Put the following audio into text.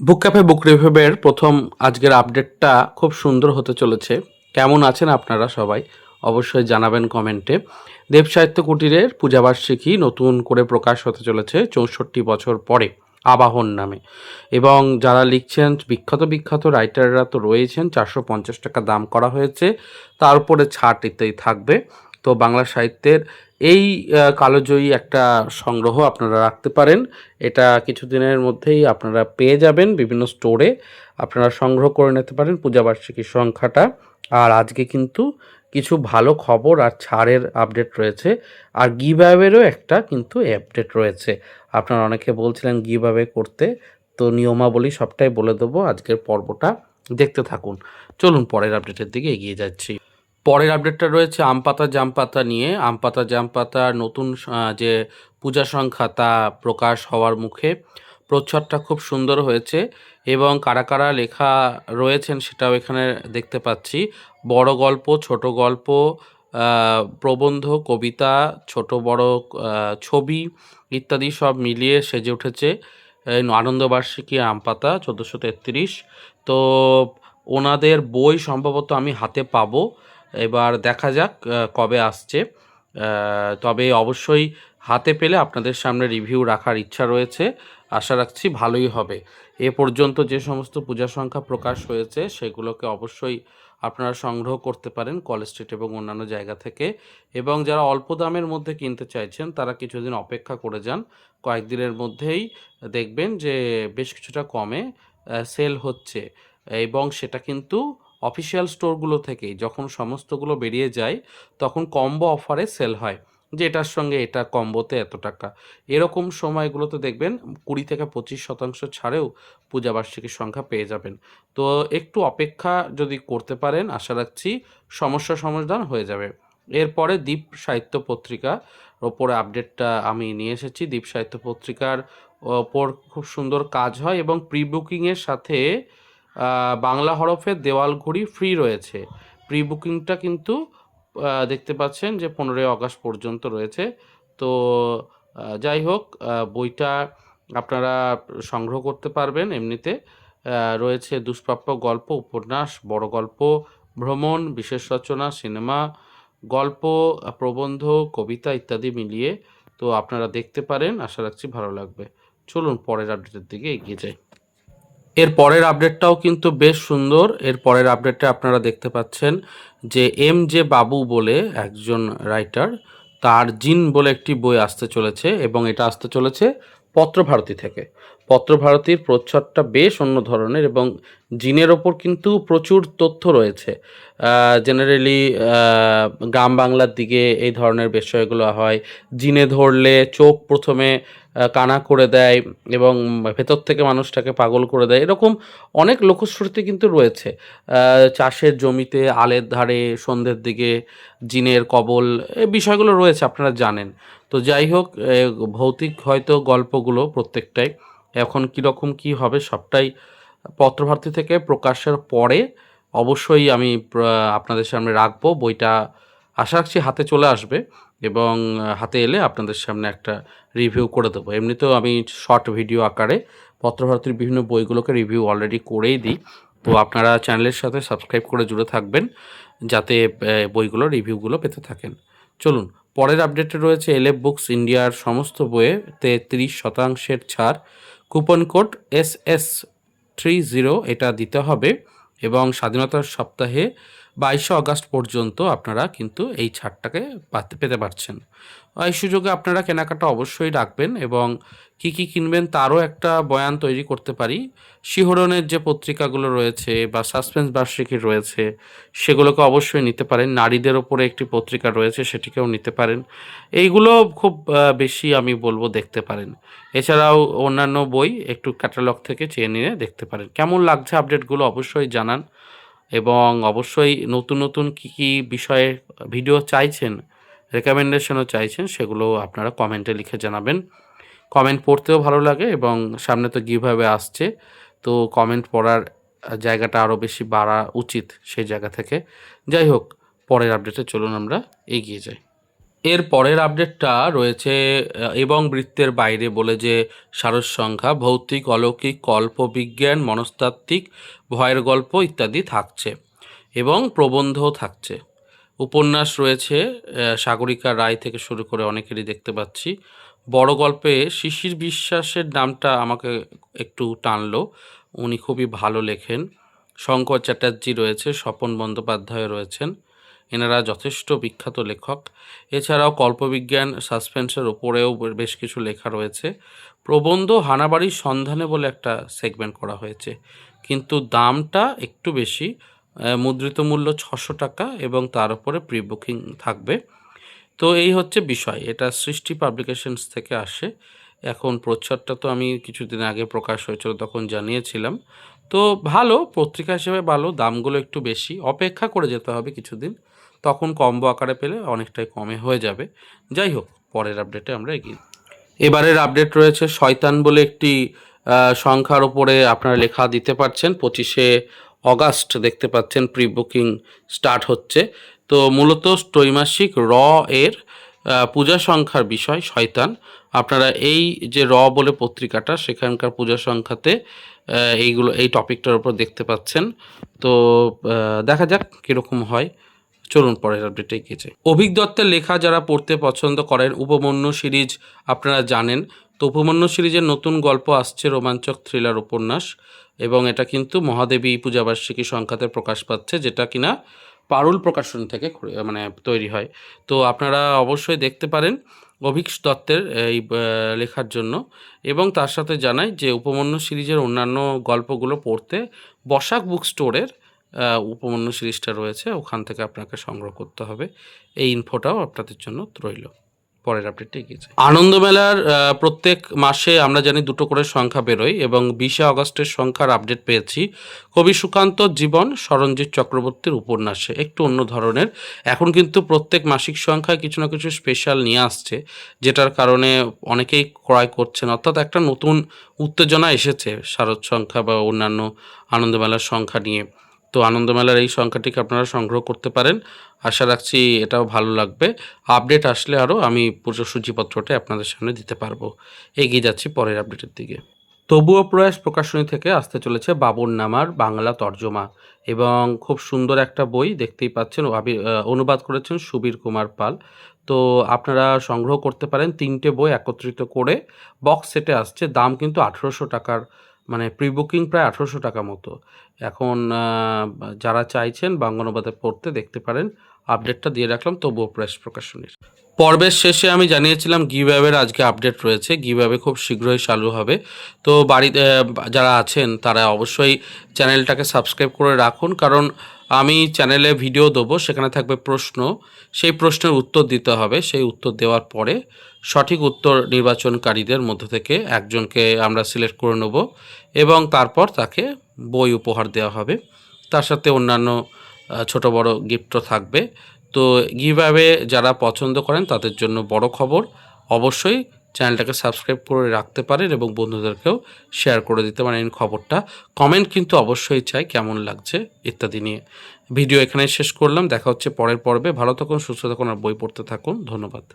বুক cafe বুক রিভিউয়ের প্রথম আজকের আপডেটটা খুব সুন্দর হতে চলেছে। কেমন আছেন আপনারা সবাই অবশ্যই জানাবেন কমেন্টে। দেব সাহিত্য কুটিরের পূজাবার্ষিকী নতুন করে প্রকাশ হতে চলেছে ৬৪ বছর পরে আবাহন নামে। এবং যারা লিখছেন বিখ্যাত বিখ্যাত রাইটাররা তো রয়েছেন, ৪৫০ টাকা দাম করা হয়েছে, তার উপরে ছাড় ইত্যাদি থাকবে। তো বাংলা সাহিত্যের এই কালোজয়ী একটা সংগ্রহ আপনারা রাখতে পারেন। এটা কিছুদিনের মধ্যেই আপনারা পেয়ে যাবেন বিভিন্ন স্টোরে। আপনারা সংগ্রহ করে নিতে পারেন পূজাবার্ষিকীর সংখ্যাটা। আর আজকে কিন্তু কিছু ভালো খবর আর ছাড়ের আপডেট রয়েছে। আর গিভ অ্যাওয়েরও একটা কিন্তু আপডেট রয়েছে। আপনারা অনেকে বলছিলেন গিভ অ্যাওয়ে করতে, তো নিয়মাবলী সবটাই বলে দেবো। আজকের পর্বটা দেখতে থাকুন। চলুন পরের আপডেটের দিকে এগিয়ে যাচ্ছি। পরের আপডেটটা রয়েছে আম পাতা জাম পাতা নিয়ে। আম পাতা জাম পাতার নতুন যে পূজা সংখ্যা তা প্রকাশ হওয়ার মুখে। প্রচ্ছদটা খুব সুন্দর হয়েছে এবং কারা কারা লেখা রয়েছেন সেটাও এখানে দেখতে পাচ্ছি। বড় গল্প, ছোট গল্প, প্রবন্ধ, কবিতা, ছোট বড় ছবি ইত্যাদি সব মিলিয়ে সেজে উঠেছে এই আনন্দবার্ষিকী আম পাতা ১৪৩৩। তো ওনাদের বই সম্ভবত আমি হাতে পাবো, এবার দেখা যাক কবে আসছে। তবে অবশ্যই হাতে পেলে আপনাদের সামনে রিভিউ রাখার ইচ্ছা রয়েছে। আশা রাখছি ভালোই হবে। এ পর্যন্ত যে সমস্ত পূজা সংখ্যা প্রকাশ হয়েছে সেগুলোকে অবশ্যই আপনারা সংগ্রহ করতে পারেন কলেজ স্ট্রিট এবং অন্যান্য জায়গা থেকে। এবং যারা অল্প দামের মধ্যে কিনতে চাইছেন তারা কিছুদিন অপেক্ষা করে যান। কয়েকদিনের মধ্যেই দেখবেন যে বেশ কিছুটা কমে সেল হচ্ছে। এবং সেটা কিন্তু অফিসিয়াল স্টোরগুলো থেকেই যখন সমস্তগুলো বেরিয়ে যায় তখন কম্বো অফারে সেল হয়, যে এটার সঙ্গে এটা কম্বোতে এত টাকা। এরকম সময়গুলোতে দেখবেন ২০ থেকে ২৫% ছাড়েও পূজাবার্ষিকীর সংখ্যা পেয়ে যাবেন। তো একটু অপেক্ষা যদি করতে পারেন আশা রাখছি সমস্যা সমাধান হয়ে যাবে। এরপরে দ্বীপ সাহিত্য পত্রিকা ওপরে আপডেটটা আমি নিয়ে এসেছি। দ্বীপ সাহিত্য পত্রিকার ওপর খুব সুন্দর কাজ হয় এবং প্রি বুকিংয়ের সাথে বাংলা হরফের দেওয়াল ঘড়ি ফ্রি রয়েছে। প্রি বুকিংটা কিন্তু দেখতে পাচ্ছেন যে ১৫ই আগস্ট পর্যন্ত রয়েছে। তো যাই হোক, বইটা আপনারা সংগ্রহ করতে পারবেন এমনিতে। রয়েছে দুষ্প্রাপ্য গল্প, উপন্যাস, বড় গল্প, ভ্রমণ, বিশেষ রচনা, সিনেমা, গল্প, প্রবন্ধ, কবিতা ইত্যাদি মিলিয়ে। তো আপনারা দেখতে পারেন, আশা রাখছি ভালো লাগবে। চলুন পরের আপডেটের দিকে এগিয়ে যাই। এর পরের আপডেটটাও কিন্তু বেশ সুন্দর। এর পরের আপডেটটা আপনারা দেখতে পাচ্ছেন যে এম জে বাবু বলে একজন রাইটার, তার জিন বলে একটি বই আসতে চলেছে এবং এটা আসতে চলেছে পত্রভারতী থেকে। পত্রভারতীর প্রচ্ছদটা বেশ অন্য ধরনের এবং জিনের ওপর কিন্তু প্রচুর তথ্য রয়েছে। জেনারেলি গ্রাম বাংলার দিকে এই ধরনের বিষয়গুলো হয়। জিনে ধরলে চোখ প্রথমে কানা করে দেয় এবং ভেতর থেকে মানুষটাকে পাগল করে দেয়, এরকম অনেক লোকশ্রুতি কিন্তু রয়েছে। চাষের জমিতে আলের ধারে সন্ধ্যের দিকে জিনের কবল, এই বিষয়গুলো রয়েছে আপনারা জানেন। তো যাই হোক, ভৌতিক হয়তো গল্পগুলো প্রত্যেকটাই এখন কীরকম কী হবে সবটাই পত্রভারতী থেকে প্রকাশের পরে অবশ্যই আমি আপনাদের সামনে রাখবো। বইটা আশা রাখছি হাতে চলে আসবে এবং হাতে এলে আপনাদের সামনে একটা রিভিউ করে দেবো। এমনিতেও আমি শর্ট ভিডিও আকারে পত্রভারতীর বিভিন্ন বইগুলোকে রিভিউ অলরেডি করেই দিই। তো আপনারা চ্যানেলের সাথে সাবস্ক্রাইব করে জুড়ে থাকবেন যাতে বইগুলো রিভিউগুলো পেতে থাকেন। চলুন পরের আপডেটে রয়েছে এলএফ বুকস ইন্ডিয়ার সমস্ত বইয়েতে 30% ছাড়। কুপন কোড SS30 এটা দিতে হবে এবং স্বাধীনতার সপ্তাহে 22 আগস্ট পর্যন্ত আপনারা কিন্তু এই ছাড়টাকে পেতে পারছেন। এই সুযোগে আপনারা কেনাকাটা অবশ্যই রাখবেন এবং কী কী কিনবেন তারও একটা বয়ান তৈরি করতে পারি। শিহরণের যে পত্রিকাগুলো রয়েছে বা সাসপেন্স বার্ষিকী রয়েছে সেগুলোকে অবশ্যই নিতে পারেন। নারীদের ওপরে একটি পত্রিকা রয়েছে সেটিকেও নিতে পারেন। এইগুলো খুব বেশি আমি বলবো দেখতে পারেন। এছাড়াও অন্যান্য বই একটু ক্যাটালগ থেকে চেয়ে নিয়ে দেখতে পারেন। কেমন লাগছে আপডেটগুলো অবশ্যই জানান এবং অবশ্যই নতুন নতুন কী কী বিষয়ে ভিডিও চাইছেন, রেকমেন্ডেশনও চাইছেন, সেগুলো আপনারা কমেন্টে লিখে জানাবেন। কমেন্ট পড়তেও ভালো লাগে এবং সামনে তো গিভঅ্যাওয়ে আসছে, তো কমেন্ট পড়ার জায়গাটা আরও বেশি বাড়া উচিত সেই জায়গা থেকে। যাই হোক, পরের আপডেটে চলুন আমরা এগিয়ে যাই। এর পরের আপডেটটা রয়েছে এবং বৃত্তের বাইরে বলে যে সারস সংখ্যা, ভৌতিক, অলৌকিক, কল্পবিজ্ঞান, মনস্তাত্ত্বিক, ভয়ের গল্প ইত্যাদি থাকছে এবং প্রবন্ধও থাকছে। উপন্যাস রয়েছে সাগরিকা রায় থেকে শুরু করে অনেকেরই দেখতে পাচ্ছি। বড় গল্পে শিশির বিশ্বাসের নামটা আমাকে একটু টানলো, উনি খুবই ভালো লেখেন। শঙ্কর চ্যাটার্জি রয়েছে, স্বপন বন্দ্যোপাধ্যায় রয়েছেন, এনারা যথেষ্ট বিখ্যাত লেখক। এছাড়াও কল্পবিজ্ঞান সাসপেন্সের ওপরেও বেশ কিছু লেখা রয়েছে। প্রবন্ধ হানাবাড়ির সন্ধানে বলে একটা সেগমেন্ট করা হয়েছে, কিন্তু দামটা একটু বেশি, মুদ্রিত মূল্য 600 টাকা এবং তার উপরে প্রি বুকিং থাকবে। তো এই হচ্ছে বিষয়, এটা সৃষ্টি পাবলিকেশনস থেকে আসে। এখন প্রচ্ছদটা তো আমি কিছুদিন আগে প্রকাশ হয়েছিল, তখন জানিয়েছিলাম। তো ভালো পত্রিকা হিসেবে ভালো, দামগুলো একটু বেশি, অপেক্ষা করে যেতে হবে কিছুদিন, তখন কম্বো আকারে পেলে অনেকটাই কমে হয়ে যাবে। যাই হোক, পরের আপডেটে আমরা এগিয়ে। এবারের আপডেট রয়েছে শয়তান বলে একটি সংখ্যার ওপরে আপনারা লেখা দিতে পারছেন। 25শে অগাস্ট দেখতে পাচ্ছেন প্রি বুকিং স্টার্ট হচ্ছে। তো মূলত ত্রৈমাসিক এর পূজা সংখ্যার বিষয় শয়তান। আপনারা এই যে বলে পত্রিকাটা, সেখানকার পূজা সংখ্যাতে এই টপিকটার উপর দেখতে পাচ্ছেন। তো দেখা যাক কীরকম হয়। চলুন পরের আপডেটে এগিয়ে যাই। অভিক দত্তের লেখা যারা পড়তে পছন্দ করেন, উপমন্যু সিরিজ আপনারা জানেন। তো উপমন্যু সিরিজের নতুন গল্প আসছে, রোমাঞ্চক থ্রিলার উপন্যাস, এবং এটা কিন্তু মহাদেবী পূজাবার্ষিকী সংখ্যাতে প্রকাশ পাচ্ছে, যেটা কিনা পারুল প্রকাশন থেকে মানে তৈরি হয়। তো আপনারা অবশ্যই দেখতে পারেন অভিক দত্তের এই লেখার জন্য। এবং তার সাথে জানাই যে উপমন্যু সিরিজের অন্যান্য গল্পগুলো পড়তে বসাক বুক স্টোরের উপমন্যু সিরিজটা রয়েছে, ওখান থেকে আপনাকে সংগ্রহ করতে হবে। এই ইনফোটাও আপনাদের জন্য রইল। পরের আপডেটে এগিয়েছে। আনন্দমেলার প্রত্যেক মাসে আমরা জানি 2টো করে সংখ্যা বেরোয়, এবং 20শে অগস্টের সংখ্যার আপডেট পেয়েছি কবি সুকান্ত জীবন সরঞ্জিৎ চক্রবর্তীর উপন্যাসে, একটু অন্য ধরনের। এখন কিন্তু প্রত্যেক মাসিক সংখ্যায় কিছু না কিছু স্পেশাল নিয়ে আসছে, যেটার কারণে অনেকেই ক্রয় করছেন, অর্থাৎ একটা নতুন উত্তেজনা এসেছে শারদ সংখ্যা বা অন্যান্য আনন্দমেলার সংখ্যা নিয়ে। তো আনন্দমেলার এই সংখ্যাটিকে আপনারা সংগ্রহ করতে পারেন, আশা রাখছি এটাও ভালো লাগবে। আপডেট আসলে আরও আমি পুজো সূচিপত্রটা আপনাদের সামনে দিতে পারবো। এগিয়ে যাচ্ছি পরের আপডেটের দিকে। তবুও প্রয়াস প্রকাশনী থেকে আসতে চলেছে বাবুরনামার বাংলা তর্জমা, এবং খুব সুন্দর একটা বই দেখতেই পাচ্ছেন, অনুবাদ করেছেন সুবীর কুমার পাল। তো আপনারা সংগ্রহ করতে পারেন, 3টে বই একত্রিত করে বক্স সেটে আসছে, দাম কিন্তু 1800 টাকার, মানে প্রি বুকিং প্রায় 1800 টাকা মতো। এখন যারা চাইছেন বাংলা অনুবাদে পড়তে দেখতে পারেন, আপডেটটা দিয়ে রাখলাম তবুও প্রেস প্রকাশনীর। পর্বের শেষে আমি জানিয়েছিলাম গিভঅ্যাওয়ের আজকে আপডেট রয়েছে, গিভঅ্যাওয়ে খুব শীঘ্রই চালু হবে। তো বাড়িতে যারা আছেন তারা অবশ্যই চ্যানেলটাকে সাবস্ক্রাইব করে রাখুন, কারণ আমি চ্যানেলে ভিডিও দেবো, সেখানে থাকবে প্রশ্ন, সেই প্রশ্নের উত্তর দিতে হবে। সেই উত্তর দেওয়ার পরে সঠিক উত্তর নির্বাচনকারীদের মধ্য থেকে একজনকে আমরা সিলেক্ট করে নেব, এবং তারপর তাকে বই উপহার দেওয়া হবে। তার সাথে অন্যান্য ছোট বড় গিফটও থাকবে। তো গিভঅ্যাওয়ে যারা পছন্দ করেন তাদের জন্য বড় খবর, অবশ্যই চ্যানেলটাকে সাবস্ক্রাইব করে রাখতে পারেন এবং বন্ধুদেরকেও শেয়ার করে দিতে পারেন খবরটা। কমেন্ট কিন্তু অবশ্যই চাই, কেমন লাগছে ইত্যাদি নিয়ে। ভিডিও এখানে শেষ করলাম, দেখা হচ্ছে পরের পর্বে। ভালো থাকুন, সুস্থ থাকুন আর বই পড়তে থাকুন। ধন্যবাদ।